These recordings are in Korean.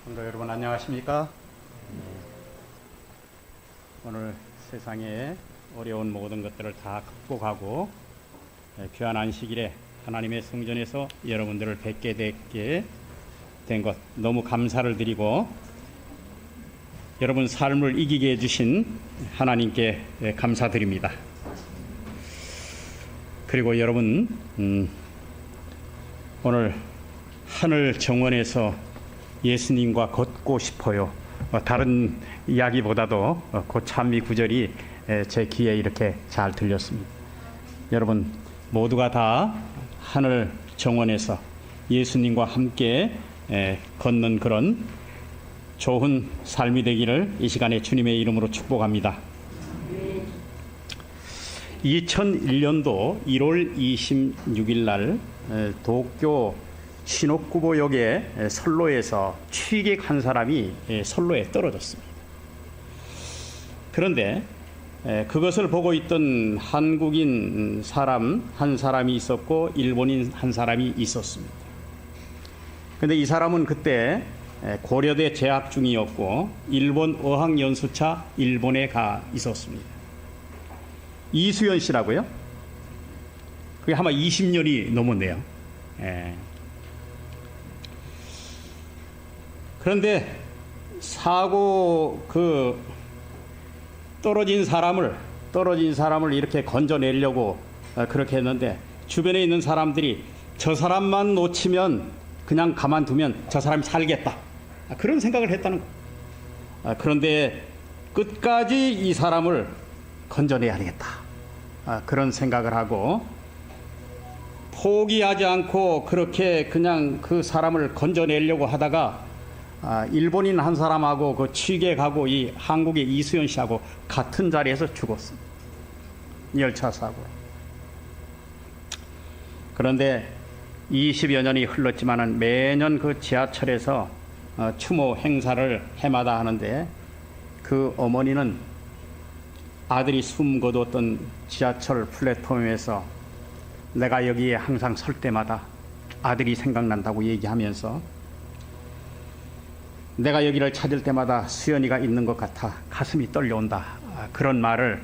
성도 여러분 안녕하십니까? 오늘 세상에 어려운 모든 것들을 다 극복하고 귀한 안식일에 하나님의 성전에서 여러분들을 뵙게 되게 된 것 너무 감사를 드리고, 여러분 삶을 이기게 해주신 하나님께 감사드립니다. 그리고 여러분 오늘 하늘 정원에서 예수님과 걷고 싶어요. 다른 이야기보다도 그 찬미 구절이 제 귀에 이렇게 잘 들렸습니다. 여러분 모두가 다 하늘 정원에서 예수님과 함께 걷는 그런 좋은 삶이 되기를 이 시간에 주님의 이름으로 축복합니다. 2001년도 1월 26일 날 도쿄 시노쿠보역의 선로에서 취객 한 사람이 선로에 떨어졌습니다. 그런데 그것을 보고 있던 한국인 사람 한 사람이 있었고 일본인 한 사람이 있었습니다. 그런데 이 사람은 그때 고려대 재학 중이었고 일본 어학연수차 일본에 가 있었습니다. 이수연 씨라고요? 그게 아마 20년이 넘었네요. 그런데 사고 떨어진 사람을 이렇게 건져내려고 그렇게 했는데, 주변에 있는 사람들이 저 사람만 놓치면 그냥 가만두면 저 사람이 살겠다, 그런 생각을 했다는 거예요. 그런데 끝까지 이 사람을 건져내야 되겠다, 그런 생각을 하고 포기하지 않고 그렇게 그냥 그 사람을 건져내려고 하다가 일본인 한 사람하고 그 취객하고 이 한국의 이수연 씨하고 같은 자리에서 죽었습니다. 열차 사고로. 그런데 20여 년이 흘렀지만은 매년 그 지하철에서 추모 행사를 해마다 하는데, 그 어머니는 아들이 숨 거뒀던 지하철 플랫폼에서 내가 여기에 항상 설 때마다 아들이 생각난다고 얘기하면서, 내가 여기를 찾을 때마다 수연이가 있는 것 같아 가슴이 떨려온다, 그런 말을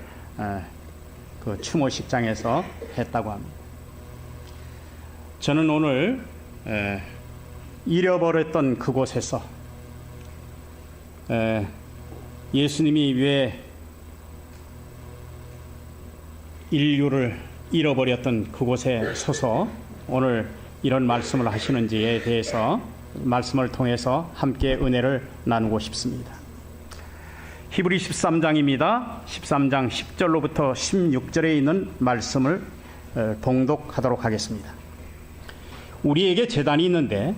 그 추모식장에서 했다고 합니다. 저는 오늘 잃어버렸던 그곳에서 예수님이 왜 인류를 잃어버렸던 그곳에 서서 오늘 이런 말씀을 하시는지에 대해서 말씀을 통해서 함께 은혜를 나누고 싶습니다. 히브리 13장입니다. 13장 10절로부터 16절에 있는 말씀을 봉독하도록 하겠습니다. 우리에게 제단이 있는데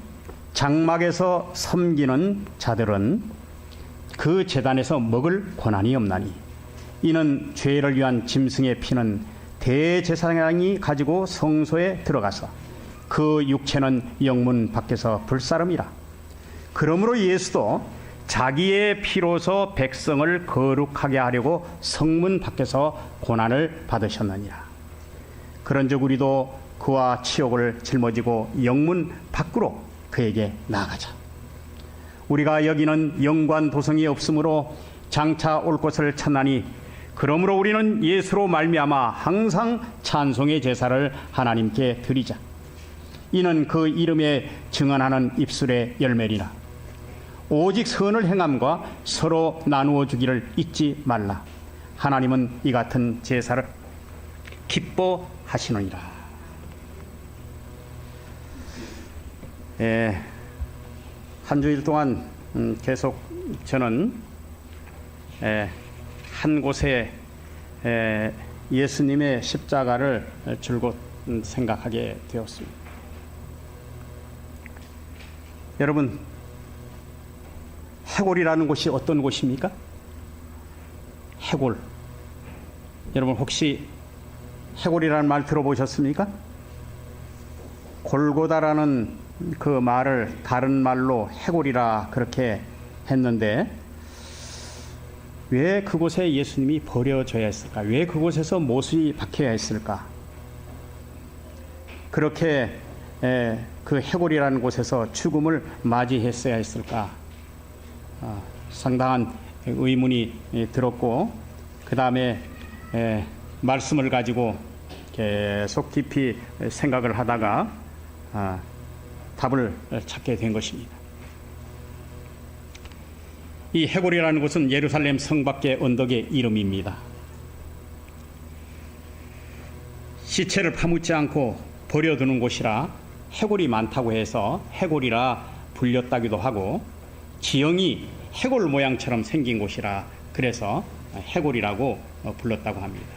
장막에서 섬기는 자들은 그 제단에서 먹을 권한이 없나니, 이는 죄를 위한 짐승의 피는 대제사장이 가지고 성소에 들어가서 그 육체는 영문 밖에서 불사름이라. 그러므로 예수도 자기의 피로서 백성을 거룩하게 하려고 성문 밖에서 고난을 받으셨느니라. 그런즉 우리도 그와 치욕을 짊어지고 영문 밖으로 그에게 나아가자. 우리가 여기는 영관 도성이 없으므로 장차 올 곳을 찾나니, 그러므로 우리는 예수로 말미암아 항상 찬송의 제사를 하나님께 드리자. 이는 그 이름에 증언하는 입술의 열매리라. 오직 선을 행함과 서로 나누어 주기를 잊지 말라. 하나님은 이 같은 제사를 기뻐하시느니라. 한 주일 동안 계속 저는 한 곳에 예수님의 십자가를 줄곧 생각하게 되었습니다. 여러분, 해골이라는 곳이 어떤 곳입니까? 해골. 여러분 혹시 해골이라는 말 들어보셨습니까? 골고다라는 그 말을 다른 말로 해골이라 그렇게 했는데, 왜 그곳에 예수님이 버려져야 했을까? 왜 그곳에서 못이 박혀야 했을까? 그렇게 그 해골이라는 곳에서 죽음을 맞이했어야 했을까? 상당한 의문이 들었고, 그 다음에 말씀을 가지고 계속 깊이 생각을 하다가 답을 찾게 된 것입니다. 이 해골이라는 곳은 예루살렘 성 밖의 언덕의 이름입니다. 시체를 파묻지 않고 버려두는 곳이라 해골이 많다고 해서 해골이라 불렸다기도 하고, 지형이 해골 모양처럼 생긴 곳이라 그래서 해골이라고 불렀다고 합니다.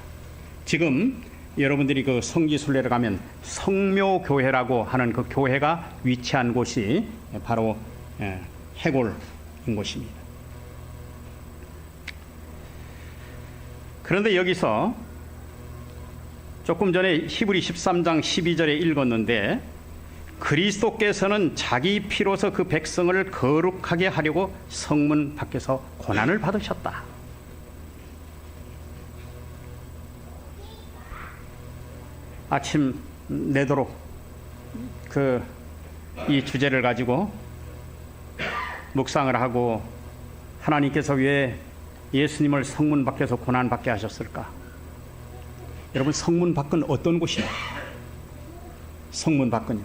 지금 여러분들이 그 성지순례를 가면 성묘교회라고 하는 그 교회가 위치한 곳이 바로 해골인 곳입니다. 그런데 여기서 조금 전에 히브리 13장 12절에 읽었는데, 그리스도께서는 자기 피로서 그 백성을 거룩하게 하려고 성문 밖에서 고난을 받으셨다. 아침 내도록 이 주제를 가지고 묵상을 하고, 하나님께서 왜 예수님을 성문 밖에서 고난 받게 하셨을까? 여러분, 성문 밖은 어떤 곳이냐? 성문 밖은요,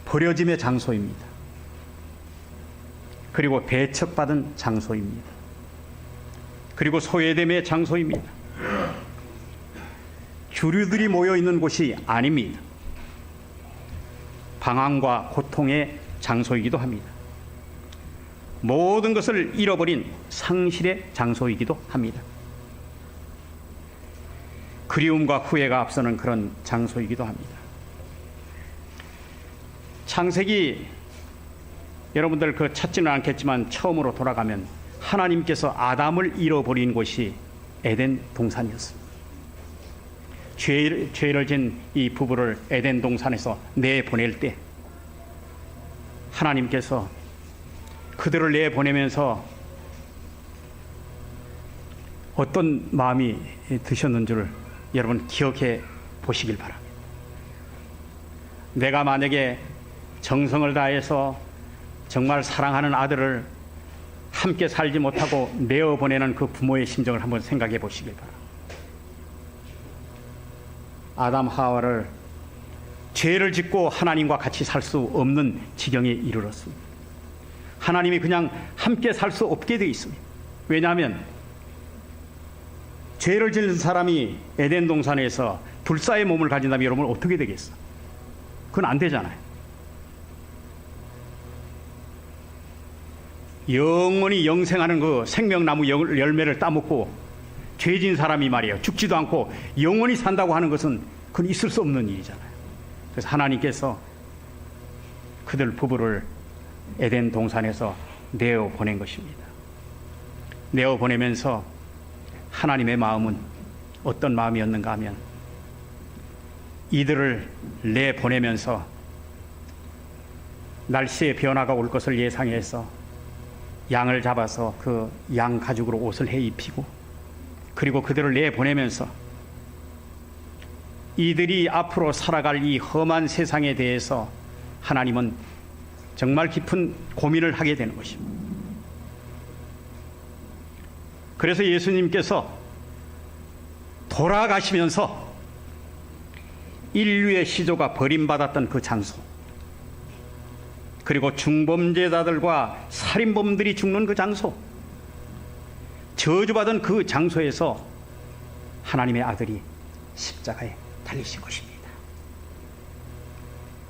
버려짐의 장소입니다. 그리고 배척받은 장소입니다. 그리고 소외됨의 장소입니다. 주류들이 모여 있는 곳이 아닙니다. 방황과 고통의 장소이기도 합니다. 모든 것을 잃어버린 상실의 장소이기도 합니다. 그리움과 후회가 앞서는 그런 장소이기도 합니다. 창세기, 여러분들 찾지는 않겠지만 처음으로 돌아가면 하나님께서 아담을 잃어버린 곳이 에덴 동산이었습니다. 죄를 진 이 부부를 에덴 동산에서 내보낼 때 하나님께서 그들을 내보내면서 어떤 마음이 드셨는지를 여러분 기억해 보시길 바랍니다. 내가 만약에 정성을 다해서 정말 사랑하는 아들을 함께 살지 못하고 내어보내는 그 부모의 심정을 한번 생각해 보시길 바랍니다. 아담 하와를 죄를 짓고 하나님과 같이 살 수 없는 지경에 이르렀습니다. 하나님이 그냥 함께 살 수 없게 되어 있습니다. 왜냐하면 죄를 짓는 사람이 에덴 동산에서 불사의 몸을 가진다면 여러분 어떻게 되겠어? 그건 안 되잖아요. 영원히 영생하는 그 생명나무 열매를 따먹고 죄진 사람이 말이에요, 죽지도 않고 영원히 산다고 하는 것은 그건 있을 수 없는 일이잖아요. 그래서 하나님께서 그들 부부를 에덴 동산에서 내어보낸 것입니다. 내어보내면서 하나님의 마음은 어떤 마음이었는가 하면, 이들을 내보내면서 날씨의 변화가 올 것을 예상해서 양을 잡아서 그 양 가죽으로 옷을 해 입히고, 그리고 그들을 내보내면서 이들이 앞으로 살아갈 이 험한 세상에 대해서 하나님은 정말 깊은 고민을 하게 되는 것입니다. 그래서 예수님께서 돌아가시면서 인류의 시조가 버림받았던 그 장소, 그리고 중범죄자들과 살인범들이 죽는 그 장소, 저주받은 그 장소에서 하나님의 아들이 십자가에 달리신 것입니다.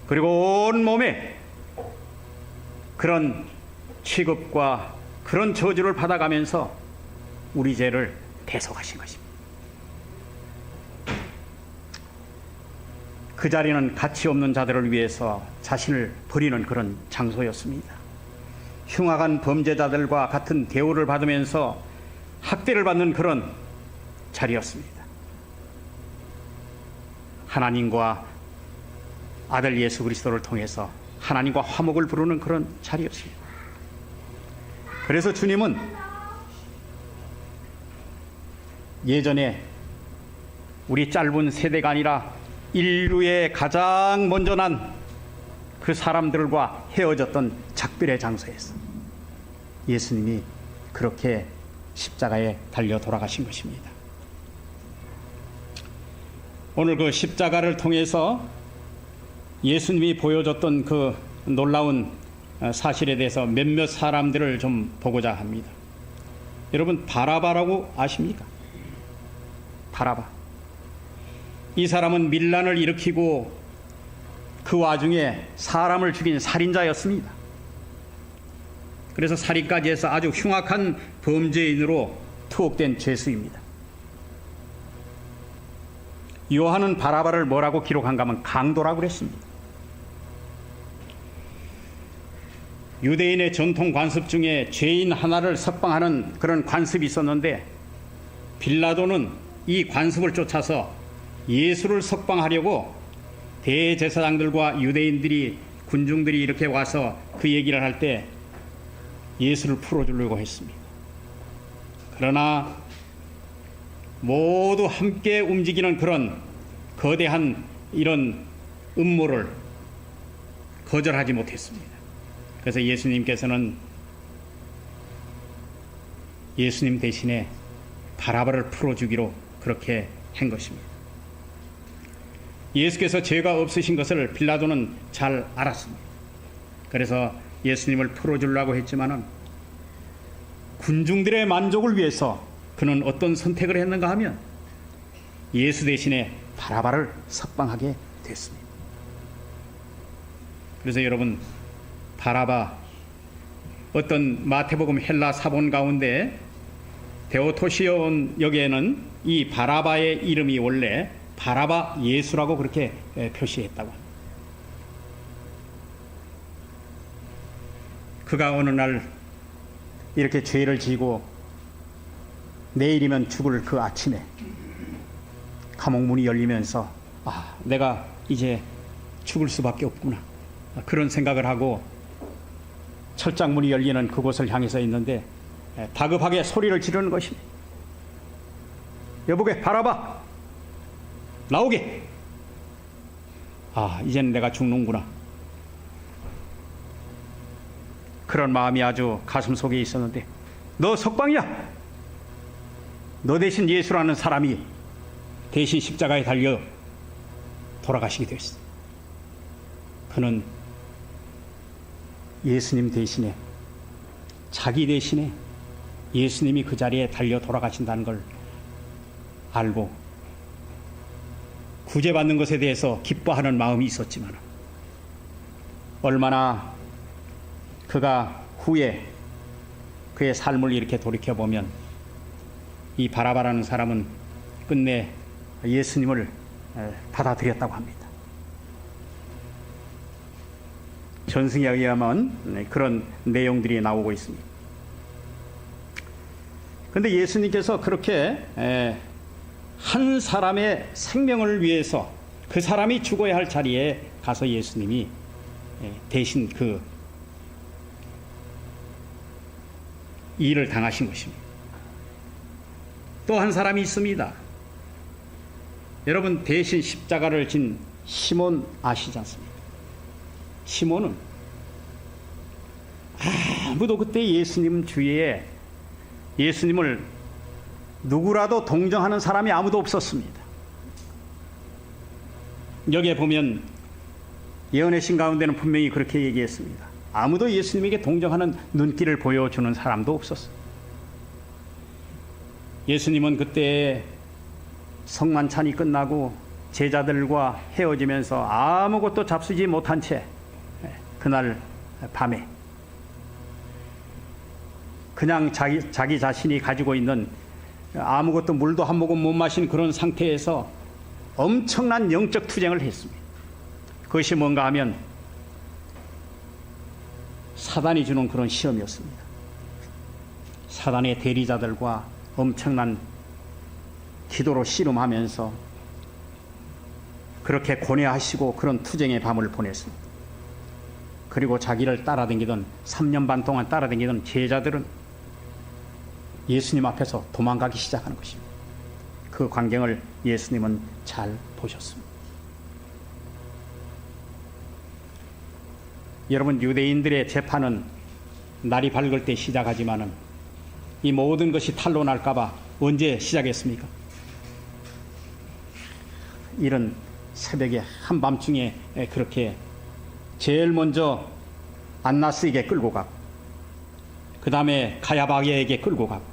그리고 온 몸에 그런 취급과 그런 저주를 받아가면서 우리 죄를 대속하신 것입니다. 그 자리는 가치 없는 자들을 위해서 자신을 버리는 그런 장소였습니다. 흉악한 범죄자들과 같은 대우를 받으면서 학대를 받는 그런 자리였습니다. 하나님과 아들 예수 그리스도를 통해서 하나님과 화목을 부르는 그런 자리였습니다. 그래서 주님은 예전에 우리 짧은 세대가 아니라 인류의 가장 먼저 난 그 사람들과 헤어졌던 작별의 장소에서 예수님이 그렇게 십자가에 달려 돌아가신 것입니다. 오늘 그 십자가를 통해서 예수님이 보여줬던 그 놀라운 사실에 대해서 몇몇 사람들을 좀 보고자 합니다. 여러분, 바라바라고 아십니까? 바라바. 이 사람은 밀란을 일으키고 그 와중에 사람을 죽인 살인자였습니다. 그래서 살인까지 해서 아주 흉악한 범죄인으로 투옥된 죄수입니다. 요한은 바라바를 뭐라고 기록한가 하면 강도라고 그랬습니다. 유대인의 전통 관습 중에 죄인 하나를 석방하는 그런 관습이 있었는데, 빌라도는 이 관습을 쫓아서 예수를 석방하려고 대제사장들과 유대인들이, 군중들이 이렇게 와서 그 얘기를 할 때 예수를 풀어주려고 했습니다. 그러나 모두 함께 움직이는 그런 거대한 이런 음모를 거절하지 못했습니다. 그래서 예수님께서는 예수님 대신에 바라바를 풀어주기로 그렇게 한 것입니다. 예수께서 죄가 없으신 것을 빌라도는 잘 알았습니다. 그래서 예수님을 풀어주려고 했지만은 군중들의 만족을 위해서 그는 어떤 선택을 했는가 하면 예수 대신에 바라바를 석방하게 됐습니다. 그래서 여러분, 바라바, 어떤 마태복음 헬라 사본 가운데 데오토시온 역에는 이 바라바의 이름이 원래 바라바 예수라고 그렇게 표시했다고 합니다. 그가 어느 날 이렇게 죄를 지고 내일이면 죽을 그 아침에 감옥 문이 열리면서 내가 이제 죽을 수밖에 없구나, 그런 생각을 하고 철장 문이 열리는 그곳을 향해서 있는데 다급하게 소리를 지르는 것입니다. 여보게, 바라바 나오게. 이제는 내가 죽는구나, 그런 마음이 아주 가슴 속에 있었는데, 너 석방이야. 너 대신 예수라는 사람이 대신 십자가에 달려 돌아가시게 됐어. 그는 예수님 대신에, 자기 대신에 예수님이 그 자리에 달려 돌아가신다는 걸 알고 구제받는 것에 대해서 기뻐하는 마음이 있었지만, 얼마나 그가 후에 그의 삶을 이렇게 돌이켜보면 이 바라바라는 사람은 끝내 예수님을 받아들였다고 합니다. 전승에 의하면 그런 내용들이 나오고 있습니다. 그런데 예수님께서 그렇게 한 사람의 생명을 위해서 그 사람이 죽어야 할 자리에 가서 예수님이 대신 그 일을 당하신 것입니다. 또 한 사람이 있습니다. 여러분, 대신 십자가를 진 시몬 아시지 않습니까? 시몬은 아무도 그때 예수님 주위에 예수님을 누구라도 동정하는 사람이 아무도 없었습니다. 여기에 보면 예언의 신 가운데는 분명히 그렇게 얘기했습니다. 아무도 예수님에게 동정하는 눈길을 보여주는 사람도 없었어요. 예수님은 그때 성만찬이 끝나고 제자들과 헤어지면서 아무것도 잡수지 못한 채 그날 밤에 그냥 자기 자신이 가지고 있는 아무것도 물도 한 모금 못 마신 그런 상태에서 엄청난 영적 투쟁을 했습니다. 그것이 뭔가 하면 사단이 주는 그런 시험이었습니다. 사단의 대리자들과 엄청난 기도로 씨름하면서 그렇게 고뇌하시고 그런 투쟁의 밤을 보냈습니다. 그리고 자기를 따라다니던 3년 반 동안 따라다니던 제자들은 예수님 앞에서 도망가기 시작하는 것입니다. 그 광경을 예수님은 잘 보셨습니다. 여러분, 유대인들의 재판은 날이 밝을 때 시작하지만은 이 모든 것이 탄로 날까봐 언제 시작했습니까? 이런 새벽에 한밤중에 그렇게 제일 먼저 안나스에게 끌고 가고, 그 다음에 가야바에게 끌고 가고,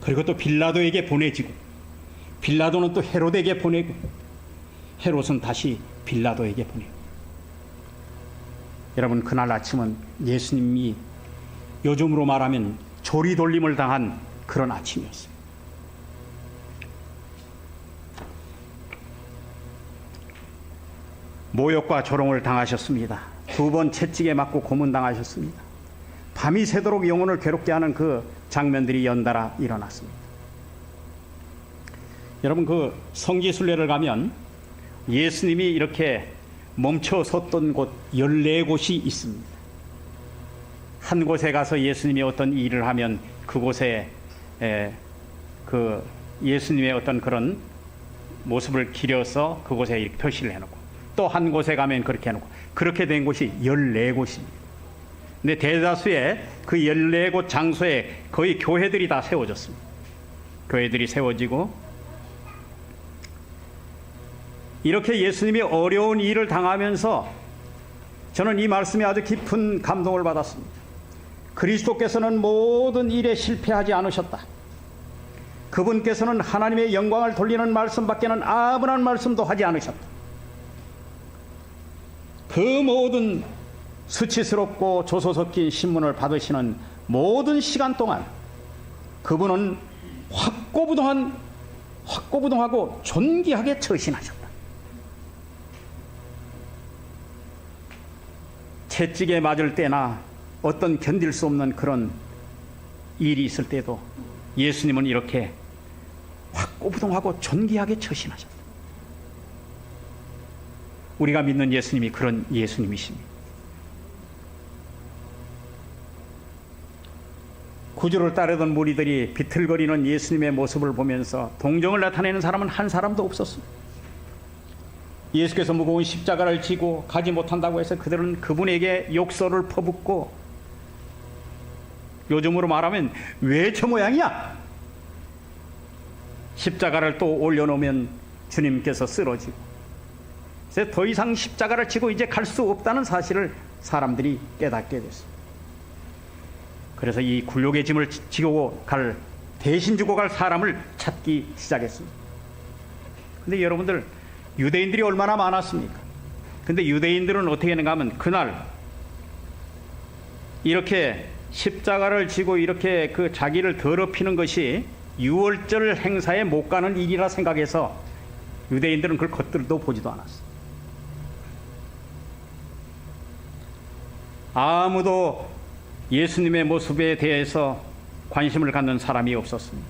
그리고 또 빌라도에게 보내지고, 빌라도는 또 헤롯에게 보내고, 헤롯은 다시 빌라도에게 보내고. 여러분, 그날 아침은 예수님이 요즘으로 말하면 조리돌림을 당한 그런 아침이었어요. 모욕과 조롱을 당하셨습니다. 2번 채찍에 맞고 고문당하셨습니다. 밤이 새도록 영혼을 괴롭게 하는 그 장면들이 연달아 일어났습니다. 여러분, 그 성지순례를 가면 예수님이 이렇게 멈춰 섰던 곳 14곳이 있습니다. 한 곳에 가서 예수님이 어떤 일을 하면 그곳에 그 예수님의 어떤 그런 모습을 기려서 그곳에 이렇게 표시를 해놓고, 또 한 곳에 가면 그렇게 해놓고, 그렇게 된 곳이 14곳입니다. 근데 대다수의 그 14곳 장소에 거의 교회들이 다 세워졌습니다. 교회들이 세워지고, 이렇게 예수님이 어려운 일을 당하면서 저는 이 말씀에 아주 깊은 감동을 받았습니다. 그리스도께서는 모든 일에 실패하지 않으셨다. 그분께서는 하나님의 영광을 돌리는 말씀밖에는 아무런 말씀도 하지 않으셨다. 그 모든 수치스럽고 조소 섞인 신문을 받으시는 모든 시간 동안 그분은 확고부동하고 존귀하게 처신하셨다. 채찍에 맞을 때나 어떤 견딜 수 없는 그런 일이 있을 때도 예수님은 이렇게 확고부동하고 존귀하게 처신하셨다. 우리가 믿는 예수님이 그런 예수님이십니다. 구주를 따르던 무리들이 비틀거리는 예수님의 모습을 보면서 동정을 나타내는 사람은 한 사람도 없었습니다. 예수께서 무거운 십자가를 지고 가지 못한다고 해서 그들은 그분에게 욕설을 퍼붓고, 요즘으로 말하면 왜 저 모양이야? 십자가를 또 올려놓으면 주님께서 쓰러지고, 그래서 더 이상 십자가를 지고 이제 갈 수 없다는 사실을 사람들이 깨닫게 됐습니다. 그래서 이 굴욕의 짐을 지고 갈, 대신 주고 갈 사람을 찾기 시작했습니다. 근데 여러분들, 유대인들이 얼마나 많았습니까? 근데 유대인들은 어떻게 했는가 하면 그날 이렇게 십자가를 지고 이렇게 그 자기를 더럽히는 것이 유월절 행사에 못 가는 일이라 생각해서 유대인들은 그걸 겉들도 보지도 않았어요. 아무도 예수님의 모습에 대해서 관심을 갖는 사람이 없었습니다.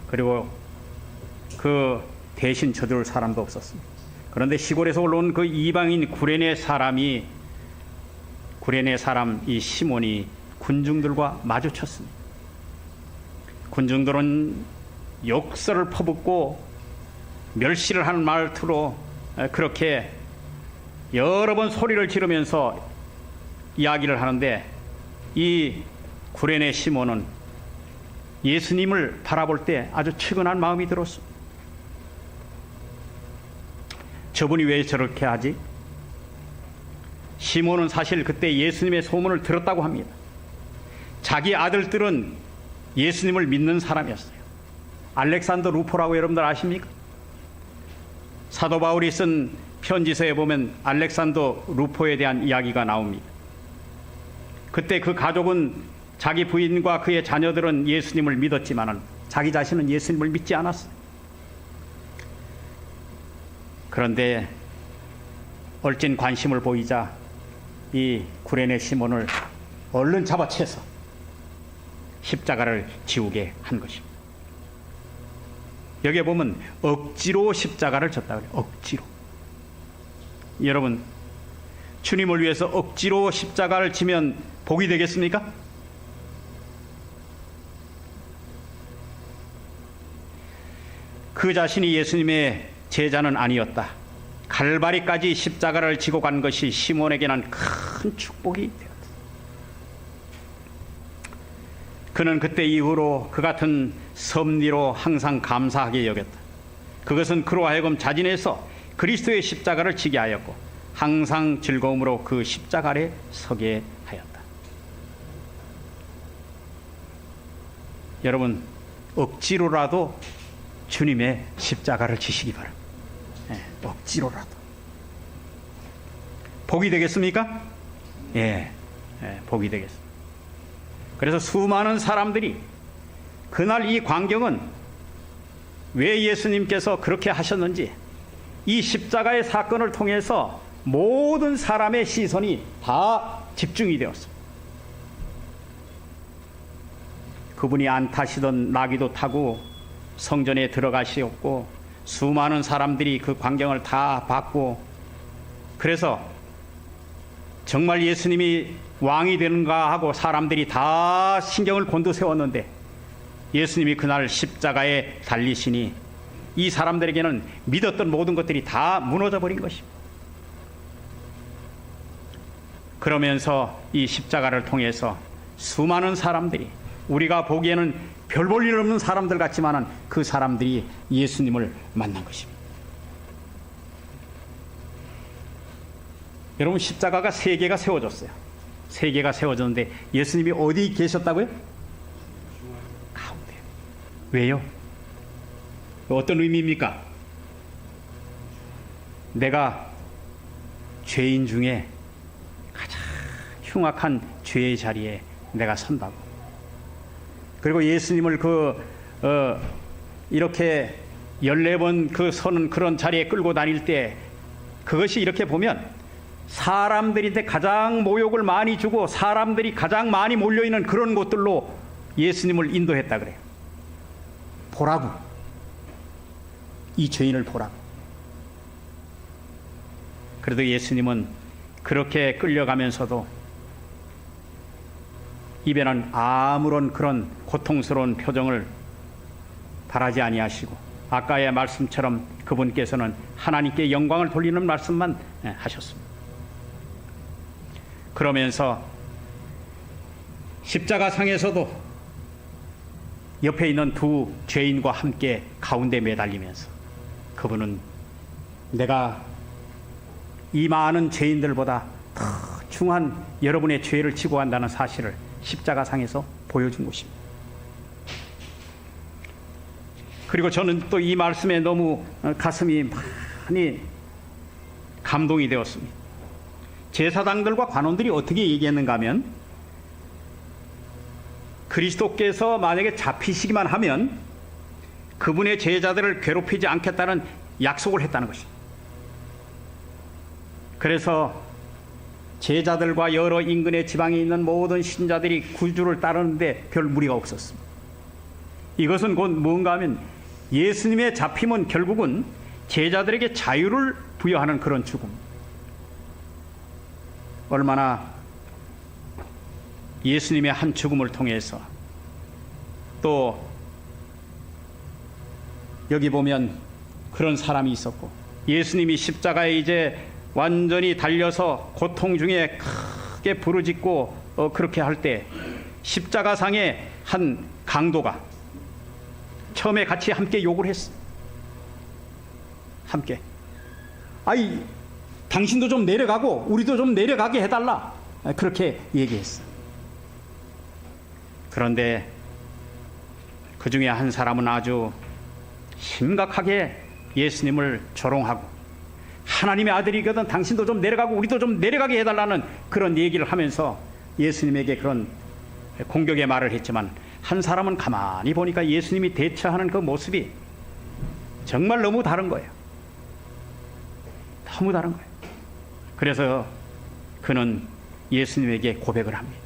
그리고 그 대신 져줄 사람도 없었습니다. 그런데 시골에서 올라온 그 이방인 구레네 사람 이 시몬이 군중들과 마주쳤습니다. 군중들은 욕설을 퍼붓고 멸시를 하는 말투로 그렇게 여러 번 소리를 지르면서 이야기를 하는데, 이 구레네 시몬은 예수님을 바라볼 때 아주 측은한 마음이 들었습니다. 저분이 왜 저렇게 하지? 시몬은 사실 그때 예수님의 소문을 들었다고 합니다. 자기 아들들은 예수님을 믿는 사람이었어요. 알렉산더 루포라고 여러분들 아십니까? 사도 바울이 쓴 편지서에 보면 알렉산더 루포에 대한 이야기가 나옵니다. 그때 그 가족은, 자기 부인과 그의 자녀들은 예수님을 믿었지만 자기 자신은 예수님을 믿지 않았어요. 그런데 얼찐 관심을 보이자 이 구레네 시몬을 얼른 잡아채서 십자가를 지우게 한 것입니다. 여기에 보면 억지로 십자가를 졌다 그래요. 억지로. 여러분, 주님을 위해서 억지로 십자가를 지면 복이 되겠습니까? 그 자신이 예수님의 제자는 아니었다. 갈바리까지 십자가를 지고 간 것이 시몬에게는 큰 축복이 되었다. 그는 그때 이후로 그 같은 섭리로 항상 감사하게 여겼다. 그것은 그로 하여금 자진해서 그리스도의 십자가를 지게 하였고 항상 즐거움으로 그 십자가 아래 서게 하였다. 여러분, 억지로라도 주님의 십자가를 지시기 바랍니다. 억지로라도. 복이 되겠습니까? 복이 되겠습니다. 그래서 수많은 사람들이 그날 이 광경은 왜 예수님께서 그렇게 하셨는지 이 십자가의 사건을 통해서 모든 사람의 시선이 다 집중이 되었습니다. 그분이 안 타시던 나귀도 타고 성전에 들어가시었고 수많은 사람들이 그 광경을 다 봤고, 그래서 정말 예수님이 왕이 되는가 하고 사람들이 다 신경을 곤두세웠는데 예수님이 그날 십자가에 달리시니 이 사람들에게는 믿었던 모든 것들이 다 무너져 버린 것입니다. 그러면서 이 십자가를 통해서 수많은 사람들이, 우리가 보기에는 별 볼 일 없는 사람들 같지만은 그 사람들이 예수님을 만난 것입니다. 여러분, 십자가가 3개가 세워졌어요. 3개가 세워졌는데 예수님이 어디 계셨다고요? 가운데. 왜요? 어떤 의미입니까? 내가 죄인 중에 가장 흉악한 죄의 자리에 내가 선다고. 그리고 예수님을 이렇게 14번 그 서는 그런 자리에 끌고 다닐 때 그것이 이렇게 보면 사람들한테 가장 모욕을 많이 주고 사람들이 가장 많이 몰려있는 그런 곳들로 예수님을 인도했다 그래요. 보라고. 이 죄인을 보라고. 그래도 예수님은 그렇게 끌려가면서도 입에는 아무런 그런 고통스러운 표정을 바라지 아니하시고 아까의 말씀처럼 그분께서는 하나님께 영광을 돌리는 말씀만 하셨습니다. 그러면서 십자가 상에서도 옆에 있는 두 죄인과 함께 가운데 매달리면서 그분은 내가 이 많은 죄인들보다 더 중한 여러분의 죄를 지고 간다는 사실을 십자가 상에서 보여준 것입니다. 그리고 저는 또 이 말씀에 너무 가슴이 많이 감동이 되었습니다. 제사장들과 관원들이 어떻게 얘기했는가 하면 그리스도께서 만약에 잡히시기만 하면 그분의 제자들을 괴롭히지 않겠다는 약속을 했다는 것입니다. 그래서 제자들과 여러 인근의 지방에 있는 모든 신자들이 구주를 따르는데 별 무리가 없었습니다. 이것은 곧 뭔가 하면 예수님의 잡힘은 결국은 제자들에게 자유를 부여하는 그런 죽음. 얼마나 예수님의 한 죽음을 통해서 또 여기 보면 그런 사람이 있었고 예수님이 십자가에 이제 완전히 달려서 고통 중에 크게 부르짖고 그렇게 할 때 십자가상의 한 강도가 처음에 같이 함께 욕을 했어. 함께. 아이, 당신도 좀 내려가고 우리도 좀 내려가게 해달라. 그렇게 얘기했어. 그런데 그 중에 한 사람은 아주 심각하게 예수님을 조롱하고 하나님의 아들이거든 당신도 좀 내려가고 우리도 좀 내려가게 해달라는 그런 얘기를 하면서 예수님에게 그런 공격의 말을 했지만 한 사람은 가만히 보니까 예수님이 대처하는 그 모습이 정말 너무 다른 거예요. 너무 다른 거예요. 그래서 그는 예수님에게 고백을 합니다.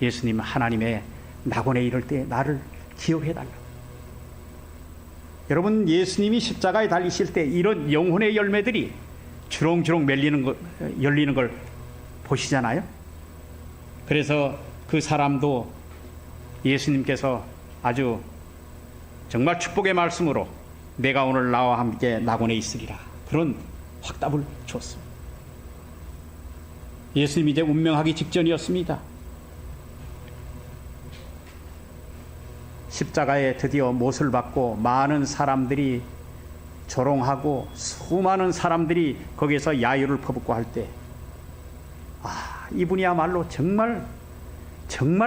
예수님, 하나님의 낙원에 이를 때 나를 기억해달라. 여러분, 예수님이 십자가에 달리실 때 이런 영혼의 열매들이 주렁주렁 열리는 걸 보시잖아요. 그래서 그 사람도 예수님께서 아주 정말 축복의 말씀으로 내가 오늘 나와 함께 낙원에 있으리라 그런 확답을 줬습니다. 예수님이 이제 운명하기 직전이었습니다. 십자가에 드디어 못을 받고 많은 사람들이 조롱하고 수많은 사람들이 거기에서 야유를 퍼붓고 할 때, 이분이야말로 정말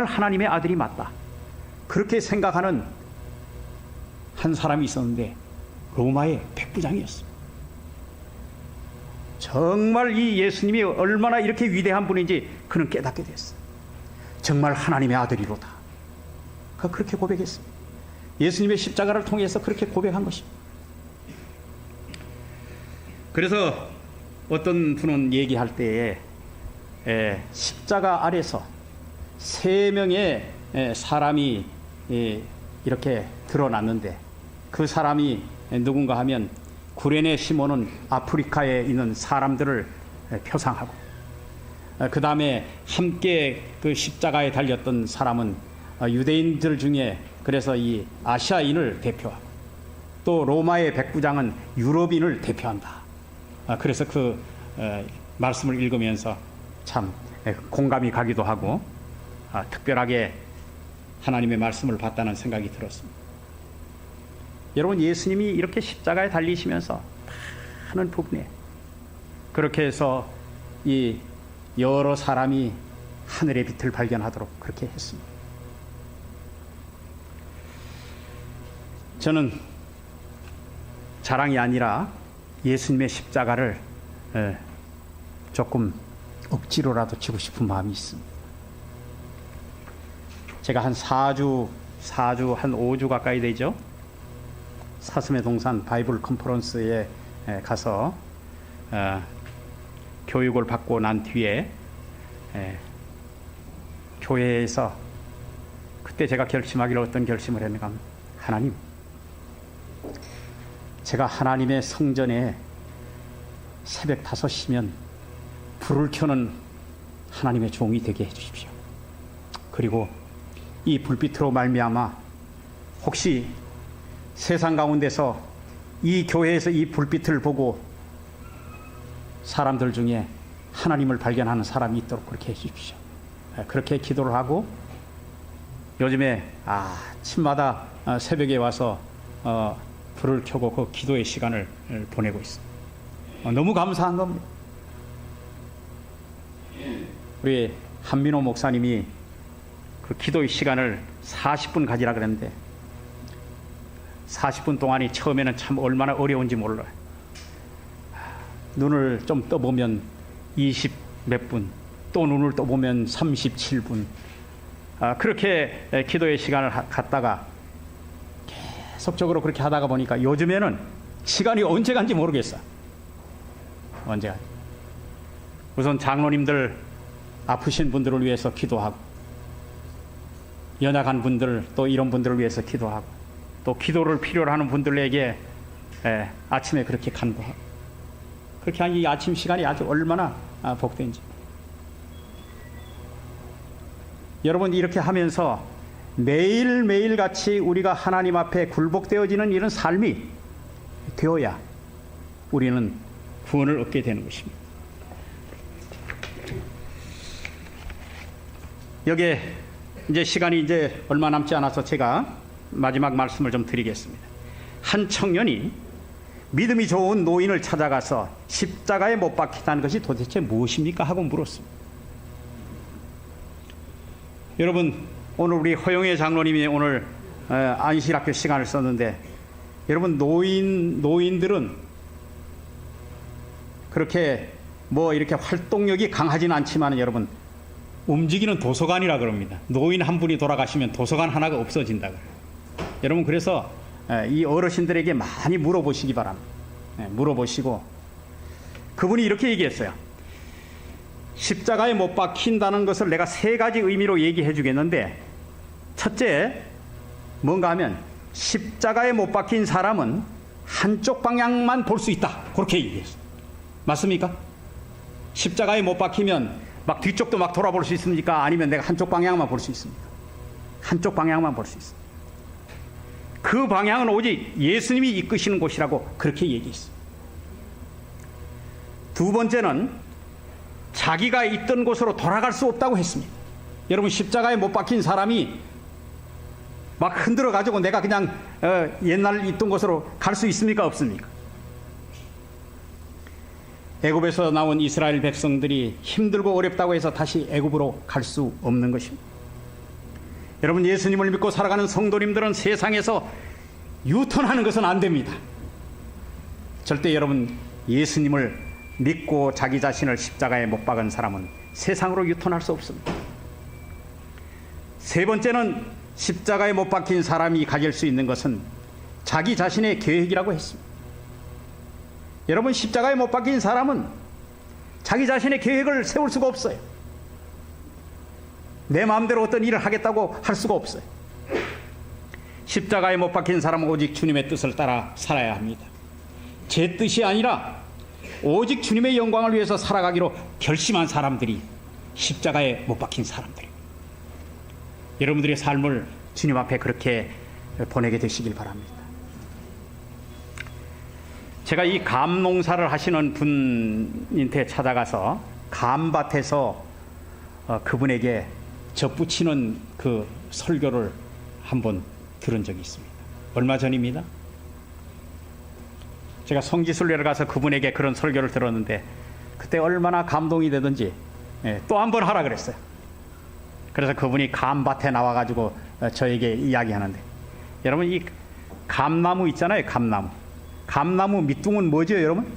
하나님의 아들이 맞다, 그렇게 생각하는 한 사람이 있었는데 로마의 백부장이었습니다. 정말 이 예수님이 얼마나 이렇게 위대한 분인지 그는 깨닫게 됐어요. 정말 하나님의 아들이로다, 그렇게 고백했습니다. 예수님의 십자가를 통해서 그렇게 고백한 것입니다. 그래서 어떤 분은 얘기할 때에 십자가 아래서 3명의 사람이 이렇게 드러났는데, 그 사람이 누군가 하면 구레네 시몬은 아프리카에 있는 사람들을 표상하고, 그 다음에 함께 그 십자가에 달렸던 사람은 유대인들 중에 그래서 이 아시아인을 대표하고, 또 로마의 백부장은 유럽인을 대표한다. 그래서 그 말씀을 읽으면서 참 공감이 가기도 하고, 특별하게 하나님의 말씀을 받다는 생각이 들었습니다. 여러분, 예수님이 이렇게 십자가에 달리시면서 많은 부분에 그렇게 해서 이 여러 사람이 하늘의 빛을 발견하도록 그렇게 했습니다. 저는 자랑이 아니라 예수님의 십자가를 조금 억지로라도 지고 싶은 마음이 있습니다. 제가 한 4주 한 5주 가까이 되죠. 사슴의 동산 바이블 컨퍼런스에 가서 교육을 받고 난 뒤에 교회에서 그때 제가 결심하기로 어떤 결심을 했는가 하면, 하나님, 제가 하나님의 성전에 새벽 5시면 불을 켜는 하나님의 종이 되게 해주십시오. 그리고 이 불빛으로 말미암아 혹시 세상 가운데서 이 교회에서 이 불빛을 보고 사람들 중에 하나님을 발견하는 사람이 있도록 그렇게 해주십시오. 그렇게 기도를 하고, 요즘에 아침마다 새벽에 와서 불을 켜고 그 기도의 시간을 보내고 있습니다. 너무 감사한 겁니다. 우리 한민호 목사님이 그 기도의 시간을 40분 가지라 그랬는데, 40분 동안이 처음에는 참 얼마나 어려운지 몰라요. 눈을 좀 떠보면 20 몇 분, 또 눈을 떠보면 37분, 그렇게 기도의 시간을 갖다가 계속적으로 그렇게 하다가 보니까 요즘에는 시간이 언제 간지 모르겠어. 언제가. 우선 장로님들, 아프신 분들을 위해서 기도하고, 연약한 분들, 또 이런 분들을 위해서 기도하고, 또 기도를 필요로 하는 분들에게 아침에 그렇게 간구하고, 그렇게 한 이 아침 시간이 아주 얼마나 복된지. 여러분, 이렇게 하면서 매일매일 같이 우리가 하나님 앞에 굴복되어지는 이런 삶이 되어야 우리는 구원을 얻게 되는 것입니다. 여기에 이제 시간이 이제 얼마 남지 않아서 제가 마지막 말씀을 좀 드리겠습니다. 한 청년이 믿음이 좋은 노인을 찾아가서 십자가에 못 박히다는 것이 도대체 무엇입니까? 하고 물었습니다. 여러분, 오늘 우리 허영애 장로님이 오늘 안식학교 시간을 썼는데, 여러분, 노인들은 그렇게 뭐 이렇게 활동력이 강하지는 않지만 여러분, 움직이는 도서관이라 그럽니다. 노인 한 분이 돌아가시면 도서관 하나가 없어진다 그래요. 여러분, 그래서 이 어르신들에게 많이 물어보시기 바랍니다. 물어보시고, 그분이 이렇게 얘기했어요. 십자가에 못 박힌다는 것을 내가 3가지 의미로 얘기해 주겠는데, 첫째, 뭔가 하면 십자가에 못 박힌 사람은 한쪽 방향만 볼 수 있다, 그렇게 얘기했어요. 맞습니까? 십자가에 못 박히면 막 뒤쪽도 막 돌아볼 수 있습니까? 아니면 내가 한쪽 방향만 볼 수 있습니까? 한쪽 방향만 볼 수 있습니다. 그 방향은 오직 예수님이 이끄시는 곳이라고 그렇게 얘기했어요. 두 번째는 자기가 있던 곳으로 돌아갈 수 없다고 했습니다. 여러분, 십자가에 못 박힌 사람이 막 흔들어 가지고 내가 그냥 옛날 있던 곳으로 갈 수 있습니까? 없습니까? 애굽에서 나온 이스라엘 백성들이 힘들고 어렵다고 해서 다시 애굽으로 갈 수 없는 것입니다. 여러분, 예수님을 믿고 살아가는 성도님들은 세상에서 유턴하는 것은 안 됩니다. 절대 여러분, 예수님을 믿고 자기 자신을 십자가에 못 박은 사람은 세상으로 유턴할 수 없습니다. 세 번째는 십자가에 못 박힌 사람이 가질 수 있는 것은 자기 자신의 계획이라고 했습니다. 여러분, 십자가에 못 박힌 사람은 자기 자신의 계획을 세울 수가 없어요. 내 마음대로 어떤 일을 하겠다고 할 수가 없어요. 십자가에 못 박힌 사람은 오직 주님의 뜻을 따라 살아야 합니다. 제 뜻이 아니라 오직 주님의 영광을 위해서 살아가기로 결심한 사람들이 십자가에 못 박힌 사람들입니다. 여러분들의 삶을 주님 앞에 그렇게 보내게 되시길 바랍니다. 제가 이 감농사를 하시는 분한테 찾아가서 감밭에서 그분에게 접붙이는 그 설교를 한번 들은 적이 있습니다. 얼마 전입니다. 제가 성지순례를 가서 그분에게 그런 설교를 들었는데 그때 얼마나 감동이 되든지 또 한 번 하라 그랬어요. 그래서 그분이 감밭에 나와가지고 저에게 이야기하는데, 여러분, 이 감나무 있잖아요. 감나무 밑둥은 뭐죠, 여러분?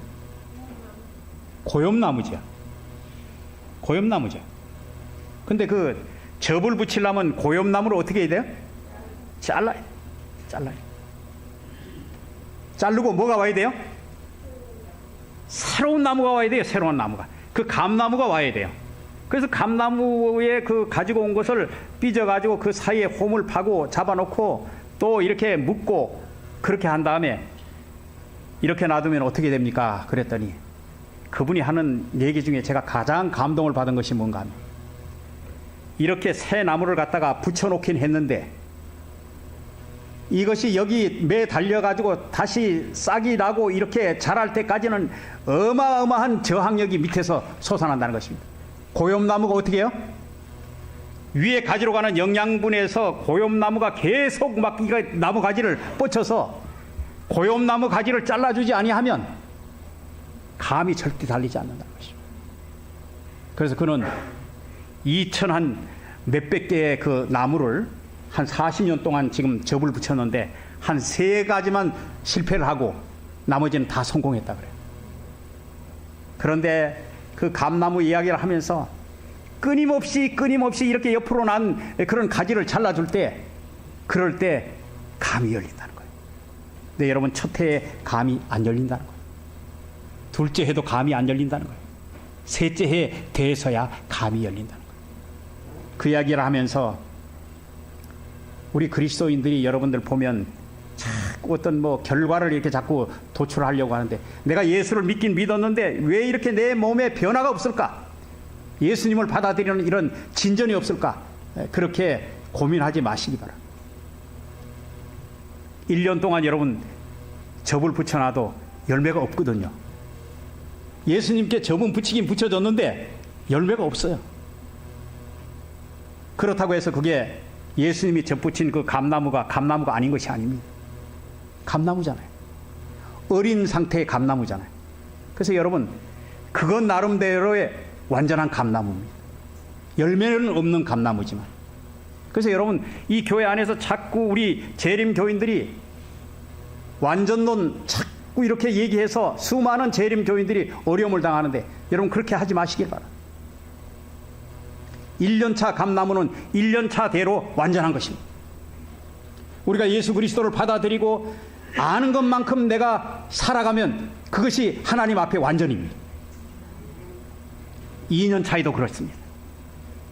고엽나무죠. 근데 그 접을 붙이려면 고엽나무를 어떻게 해야 돼요? 잘라요. 자르고 뭐가 와야 돼요? 새로운 나무가 와야 돼요. 새로운 나무가. 그 감나무가 와야 돼요. 그래서 감나무에 그 가지고 온 것을 삐져가지고 그 사이에 홈을 파고 잡아놓고 또 이렇게 묶고 그렇게 한 다음에 이렇게 놔두면 어떻게 됩니까? 그랬더니 그분이 하는 얘기 중에 제가 가장 감동을 받은 것이 뭔가 하면, 이렇게 새 나무를 갖다가 붙여놓긴 했는데 이것이 여기 매 달려가지고 다시 싹이 나고 이렇게 자랄 때까지는 어마어마한 저항력이 밑에서 솟아난다는 것입니다. 고엽나무가 어떻게 해요? 위에 가지로 가는 영양분에서 고엽나무가 계속 막 이거 나무 가지를 뻗쳐서 고엽나무 가지를 잘라주지 아니하면 감이 절대 달리지 않는다는 것입니다. 그래서 그는 2천 한 몇백 개의 그 나무를 한 40년 동안 지금 접을 붙였는데 한 3가지만 실패를 하고 나머지는 다 성공했다 그래요. 그런데 그 감나무 이야기를 하면서 끊임없이 이렇게 옆으로 난 그런 가지를 잘라줄 때, 그럴 때 감이 열린다는 거예요. 근데 여러분, 첫 해에 감이 안 열린다는 거예요. 둘째 해도 감이 안 열린다는 거예요. 셋째 해에 돼서야 감이 열린다는 거예요. 그 이야기를 하면서 우리 그리스도인들이 여러분들 보면 자꾸 어떤 결과를 이렇게 자꾸 도출하려고 하는데, 내가 예수를 믿긴 믿었는데 왜 이렇게 내 몸에 변화가 없을까? 예수님을 받아들이는 이런 진전이 없을까? 그렇게 고민하지 마시기 바랍니다. 1년 동안 여러분 접을 붙여놔도 열매가 없거든요. 예수님께 접은 붙이긴 붙여줬는데 열매가 없어요. 그렇다고 해서 그게 예수님이 접붙인 그 감나무가 아닌 것이 아닙니다. 감나무잖아요. 어린 상태의 감나무잖아요. 그래서 여러분, 그건 나름대로의 완전한 감나무입니다. 열매는 없는 감나무지만. 그래서 여러분, 이 교회 안에서 자꾸 우리 재림 교인들이 완전론 자꾸 이렇게 얘기해서 수많은 재림 교인들이 어려움을 당하는데, 여러분 그렇게 하지 마시길 바랍니다. 1년차 감나무는 1년차대로 완전한 것입니다. 우리가 예수 그리스도를 받아들이고 아는 것만큼 내가 살아가면 그것이 하나님 앞에 완전입니다. 2년 차이도 그렇습니다.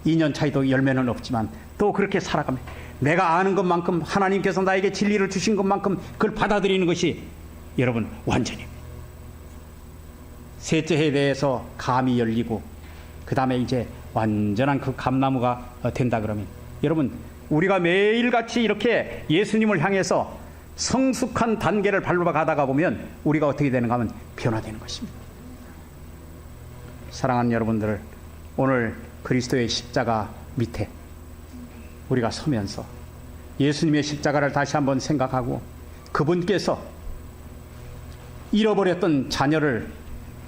2년 차이도 열매는 없지만 또 그렇게 살아가면 내가 아는 것만큼, 하나님께서 나에게 진리를 주신 것만큼 그걸 받아들이는 것이 여러분 완전입니다. 셋째 해에 대해서 감이 열리고 그 다음에 이제 완전한 그 감나무가 된다 그러면, 여러분 우리가 매일같이 이렇게 예수님을 향해서 성숙한 단계를 밟아 가다가 보면 우리가 어떻게 되는가 하면 변화되는 것입니다. 사랑하는 여러분들, 오늘 그리스도의 십자가 밑에 우리가 서면서 예수님의 십자가를 다시 한번 생각하고 그분께서 잃어버렸던 자녀를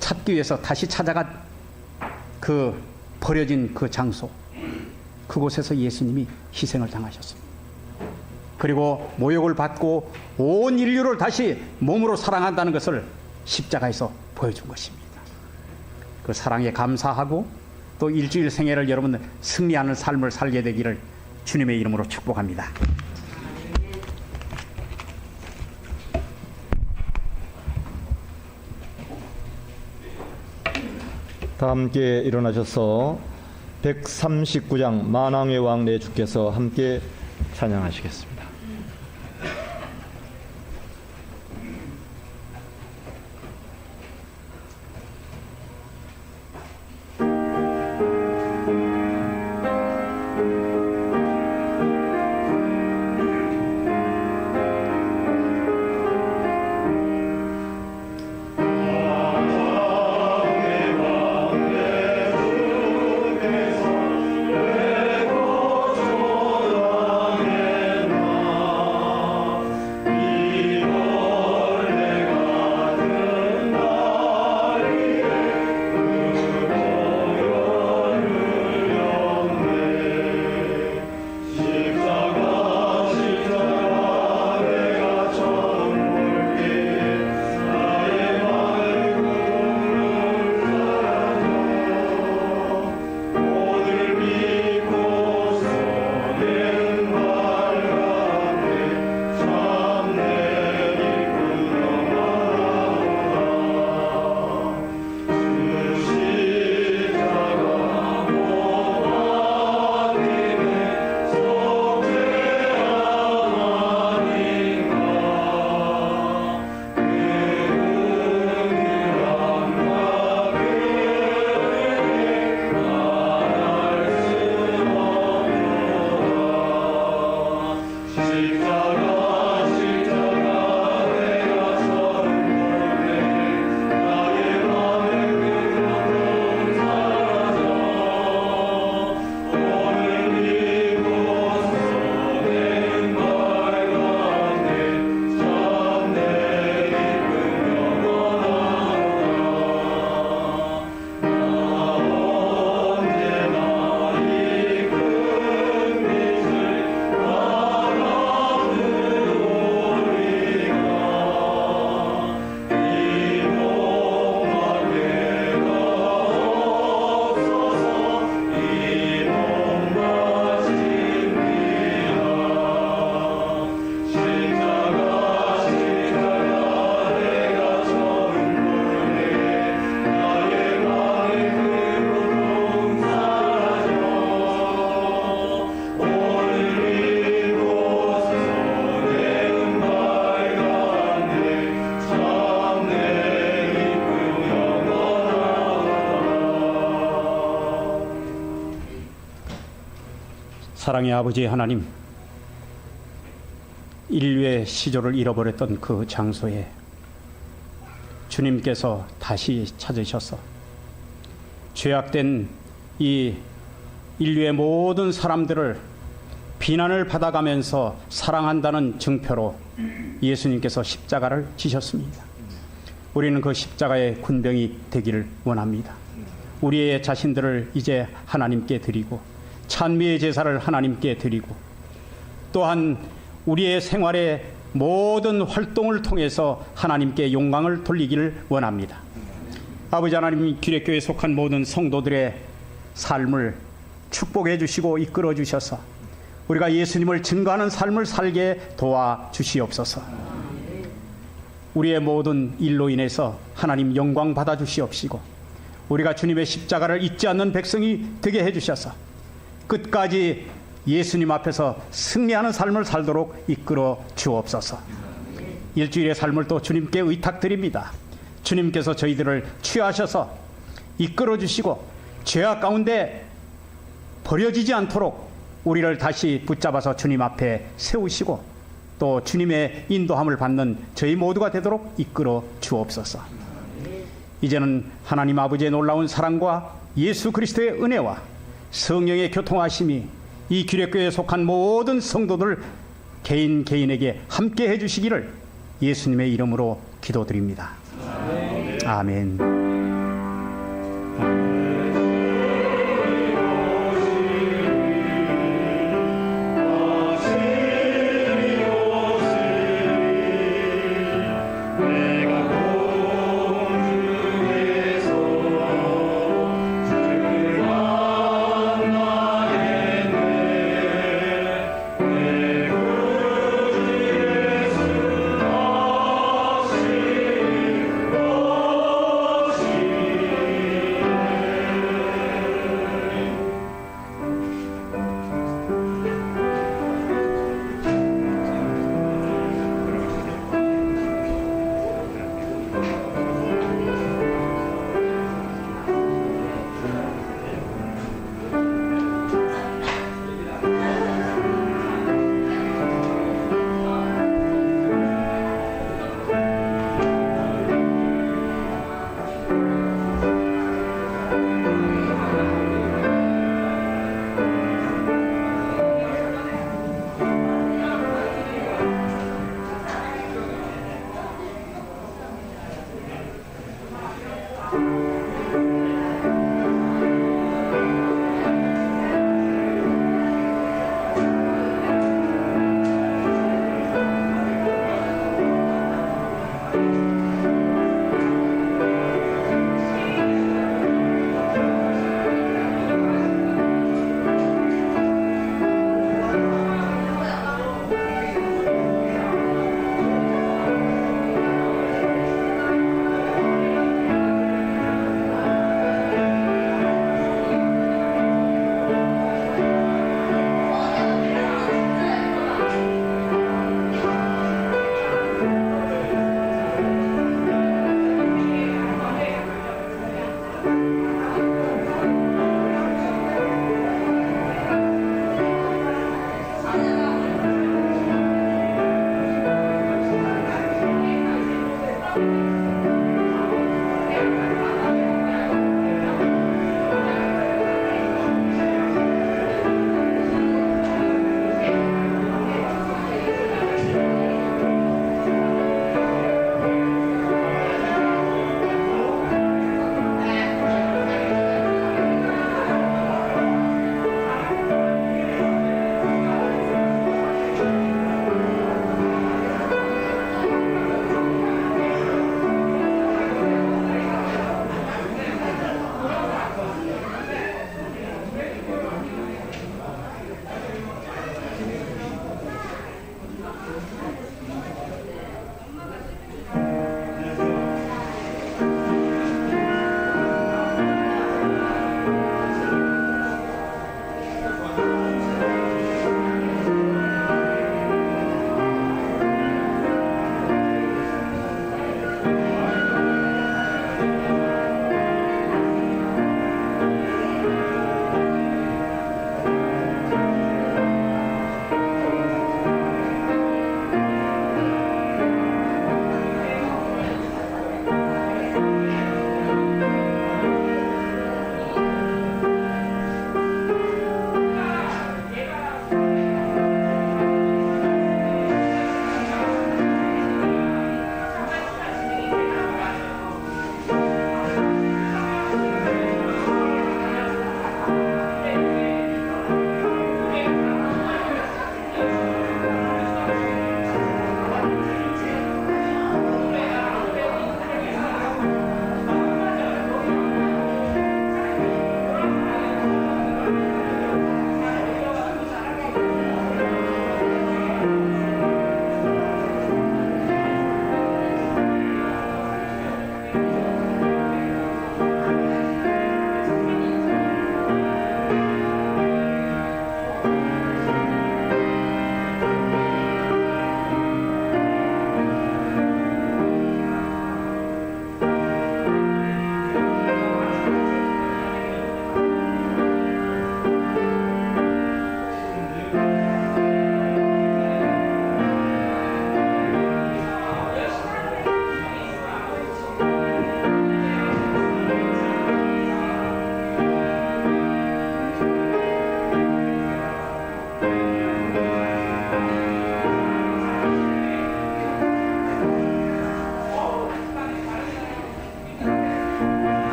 찾기 위해서 다시 찾아간 그 버려진 그 장소, 그곳에서 예수님이 희생을 당하셨습니다. 그리고 모욕을 받고 온 인류를 다시 몸으로 사랑한다는 것을 십자가에서 보여준 것입니다. 그 사랑에 감사하고 또 일주일 생애를 여러분들 승리하는 삶을 살게 되기를 주님의 이름으로 축복합니다. 다 함께 일어나셔서 139장 만왕의 왕 내 주께서 함께 찬양하시겠습니다. 사랑의 아버지 하나님, 인류의 시조를 잃어버렸던 그 장소에 주님께서 다시 찾으셔서 죄악된 이 인류의 모든 사람들을 비난을 받아가면서 사랑한다는 증표로 예수님께서 십자가를 지셨습니다. 우리는 그 십자가의 군병이 되기를 원합니다. 우리의 자신들을 이제 하나님께 드리고 찬미의 제사를 하나님께 드리고 또한 우리의 생활의 모든 활동을 통해서 하나님께 영광을 돌리기를 원합니다. 아버지 하나님, 기독교에 속한 모든 성도들의 삶을 축복해 주시고 이끌어 주셔서 우리가 예수님을 증거하는 삶을 살게 도와주시옵소서. 우리의 모든 일로 인해서 하나님 영광 받아 주시옵시고 우리가 주님의 십자가를 잊지 않는 백성이 되게 해 주셔서 끝까지 예수님 앞에서 승리하는 삶을 살도록 이끌어 주옵소서. 일주일의 삶을 또 주님께 의탁드립니다. 주님께서 저희들을 취하셔서 이끌어 주시고 죄악 가운데 버려지지 않도록 우리를 다시 붙잡아서 주님 앞에 세우시고 또 주님의 인도함을 받는 저희 모두가 되도록 이끌어 주옵소서. 이제는 하나님 아버지의 놀라운 사랑과 예수 그리스도의 은혜와 성령의 교통하심이 이 규례교회에 속한 모든 성도들 개인에게 함께 해주시기를 예수님의 이름으로 기도드립니다. 아멘.